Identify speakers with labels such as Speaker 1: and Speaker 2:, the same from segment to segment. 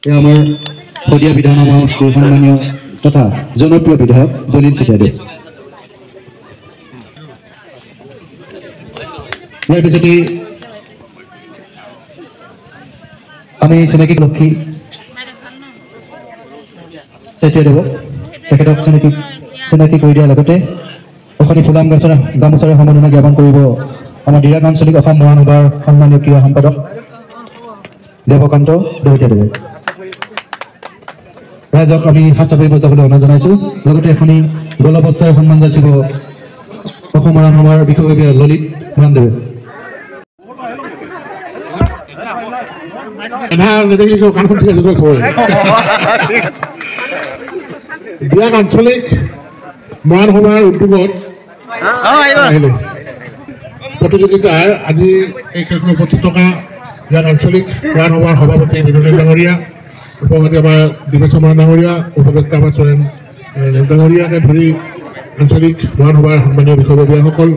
Speaker 1: আমাৰ শদিয়া বিধানসভা সমষ্টিৰ সন্মানীয় তথা জনপ্ৰিয় বিধায়ক বলিন চিটাদেৱ। ইয়াৰ পিছতে আমি চিনাকি লক্ষী চেতিয়াদেৱক তেখেতক চিনাকি কৰি দিয়াৰ লগতে অসতি ফুলাম গামোচাৰে সম্বৰ্ধনা জ্ঞাপন কৰিব আমাৰ ডিৰাগ আঞ্চলিক অসম মহাসভাৰ সন্মানীয় ক্ৰীড়া সম্পাদক দেৱকান্ত দহোতীয়াদেৱে। ৰাইজক আমি হাত চাপৰি বজাবলৈ অনুৰোধ জনাইছোঁ। লগতে এখনি গলবস্তাৰে সন্মান যাচিব অসম মহাসভাৰ বিষয়ববীয়া ললিত মৰাণদেৱে।
Speaker 2: ডিৰাগ আঞ্চলিক মহাসভাৰ উদ্যোগত প্ৰতিযোগিতাৰ আজি এই খেলখনত উপস্থিত থকা ডিৰাগ আঞ্চলিক মহাসভাৰ সভাপতি বিনোদন ডাঙৰীয়া, উপসভাপতি আমাৰ দিবেশ মৰাণ ডাঙৰীয়া, উপদেষ্টা আমাৰ চৰেণ ডাঙৰীয়াকে ধৰি আঞ্চলিক মহাসভাৰ সন্মানীয় বিষয়ববীয়াসকল,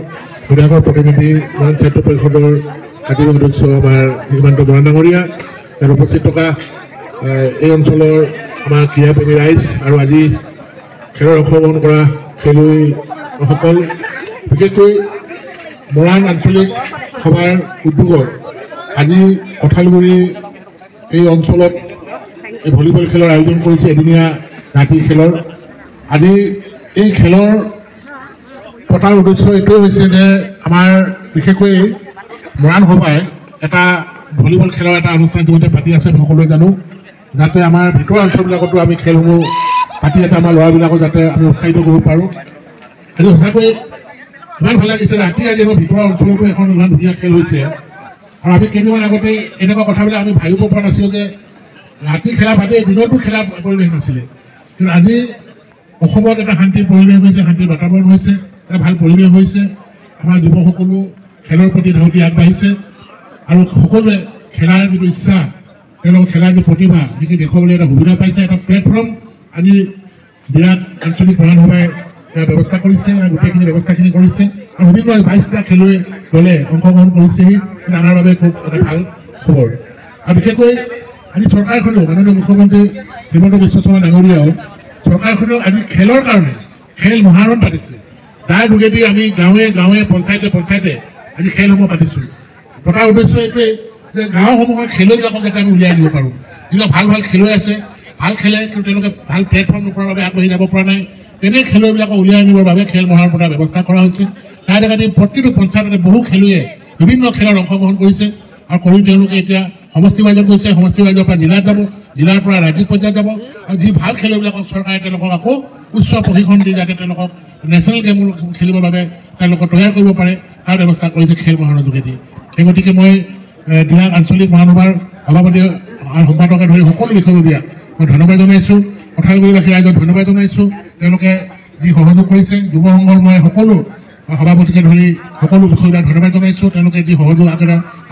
Speaker 2: বিধায়কৰ প্ৰতিনিধি, মৰাণ সাহিত্য পৰিষদৰ কাৰ্যবাহী সদস্য আমাৰ হিমান্ত মৰাণ ডাঙৰীয়া, ইয়াত উপস্থিত থকা এই অঞ্চলৰ আমাৰ ক্ৰীড়াপ্ৰেমী ৰাইজ আৰু আজি খেলত অংশগ্ৰহণ কৰা খেলুৱৈসকল, বিশেষকৈ মৰাণ আঞ্চলিক সভাৰ উদ্যোগত আজি কঠালগুৰি এই অঞ্চলত এই ভলীবল খেলৰ আয়োজন কৰিছে, এদিনীয়া ৰাতি খেলৰ। আজি এই খেলৰ পতাৰ উদ্দেশ্য এইটোৱে হৈছে যে আমাৰ বিশেষকৈ মৰাণ সভাই এটা ভলীবল খেলৰ এটা অনুষ্ঠান ইতিমধ্যে পাতি আছে, সকলোৱে জানো, যাতে আমাৰ ভিতৰুৱা অঞ্চলবিলাকতো আমি খেলসমূহ পাতি এটা আমাৰ ল'ৰাবিলাকক যাতে আমি উৎসাহিত কৰিব পাৰোঁ। আজি সঁচাকৈ ইমান ভাল লাগিছে, ৰাতি আজি আমাৰ ভিতৰুৱা অঞ্চলতো এখন ইমান ধুনীয়া খেল হৈছে। আৰু আমি কেইদিনমান আগতে এনেকুৱা কথাবিলাক আমি ভাবিব পৰা নাছিলোঁ যে ৰাতি খেলা বাদে দিনতো খেলা পৰিৱেশ নাছিলে, কিন্তু আজি অসমত এটা শান্তিৰ পৰিৱেশ হৈছে, শান্তিৰ বাতাবৰণ হৈছে, এটা ভাল পৰিৱেশ হৈছে। আমাৰ যুৱকসকলো খেলৰ প্ৰতি ধাউতি আগবাঢ়িছে আৰু সকলোৱে খেলাৰ যিটো ইচ্ছা, তেওঁলোকৰ খেলাৰ যি প্ৰতিভা যিখিনি দেখুৱাবলৈ এটা সুবিধা পাইছে, এটা প্লেটফৰ্ম আজি ডিৰাগ আঞ্চলিক মহাসভাই ইয়াৰ ব্যৱস্থা কৰিছে, গোটেইখিনি ব্যৱস্থাখিনি কৰিছে আৰু বিভিন্ন 22টা খেলুৱৈ দলে অংশগ্ৰহণ কৰিছেহি। আমাৰ বাবে খুব এটা ভাল খবৰ। আৰু বিশেষকৈ আজি চৰকাৰখনেও, মাননীয় মুখ্যমন্ত্ৰী হিমন্ত বিশ্ব শৰ্মা ডাঙৰীয়াও চৰকাৰখনেও আজি খেলৰ কাৰণে খেল মহাৰণ পাতিছে, যাৰ যোগেদি আমি গাঁৱে গাঁৱে পঞ্চায়তে পঞ্চায়তে আজি খেলসমূহ পাতিছোঁ। পতাৰ উদ্দেশ্য এইটোৱেই যে গাঁওসমূহৰ খেলুৱৈবিলাকক যাতে আমি উলিয়াই দিব পাৰোঁ। যিবিলাক ভাল ভাল খেলুৱৈ আছে, ভাল খেলে, কিন্তু তেওঁলোকে ভাল প্লেটফৰ্ম নোপোৱাৰ বাবে আগবাঢ়ি যাব পৰা নাই, তেনে খেলুৱৈবিলাকক উলিয়াই আনিবৰ বাবে খেল মহাৰণ পতাৰ ব্যৱস্থা কৰা হৈছে। তাৰ জেগাতে প্ৰতিটো পঞ্চায়ততে বহু খেলুৱৈয়ে বিভিন্ন খেলত অংশগ্ৰহণ কৰিছে আৰু কৰি তেওঁলোকে এতিয়া সমষ্টি ৱাইজত গৈছে, সমষ্টি ৱাইজৰ পৰা জিলাত যাব, জিলাৰ পৰা ৰাজ্যিক পৰ্যায়ত যাব। আৰু যি ভাল খেলুৱৈবিলাকক চৰকাৰে তেওঁলোকক আকৌ উচ্চ প্ৰশিক্ষণ দি যাতে তেওঁলোকক নেশ্যনেল গেম খেলিবৰ বাবে তেওঁলোকক তৈয়াৰ কৰিব পাৰে, তাৰ ব্যৱস্থা কৰিছে খেল মহাৰণৰ যোগেদি। সেই গতিকে মই ডিৰাগ আঞ্চলিক মহাসভাৰ সভাপতি আৰু সম্পাদকে ধৰি সকলো বিষয়ববীয়াক মই ধন্যবাদ জনাইছোঁ। কঠালগুৰিবাসী ৰাইজক ধন্যবাদ জনাইছোঁ, তেওঁলোকে যি সহযোগ কৰিছে। যুৱ সংঘৰ মই সকলো সভাপতিকে ধৰি সকলো বিষয়ববীয়াক ধন্যবাদ জনাইছোঁ, তেওঁলোকে যি সহযোগ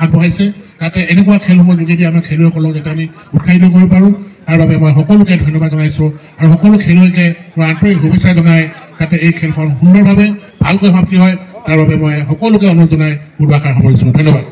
Speaker 2: আগবঢ়াইছে, যাতে এনেকুৱা খেলসমূহৰ যোগেদি আমাৰ খেলুৱৈসকলক যাতে আমি উৎসাহিত কৰিব পাৰোঁ, তাৰ বাবে মই সকলোকে ধন্যবাদ জনাইছোঁ। আৰু সকলো খেলুৱৈকে মই আন্তৰিক শুভেচ্ছা জনাই যাতে এই খেলখন সুন্দৰভাৱে ভালকৈ সমাপ্তি হয়, তাৰ বাবে মই সকলোকে অনুৰোধ জনাই মোৰ ভাষাৰ সামৰিছোঁ। ধন্যবাদ।